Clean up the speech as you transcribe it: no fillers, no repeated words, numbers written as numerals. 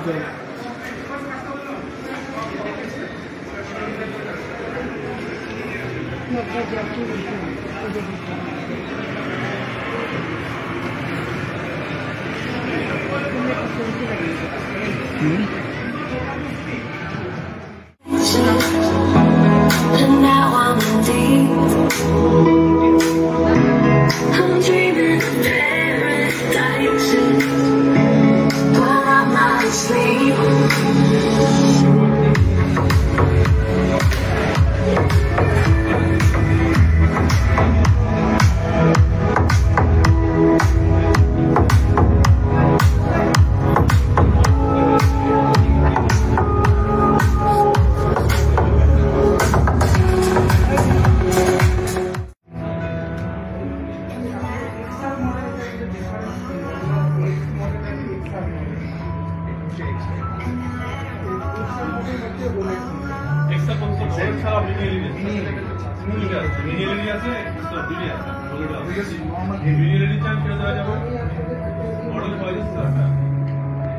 And now I'm in deep. I'm dreaming of paradises, but I'm not asleep. Mini LED আছে, দুইটা আছে। Mini LED চান কেটে দেওয়া যাবে।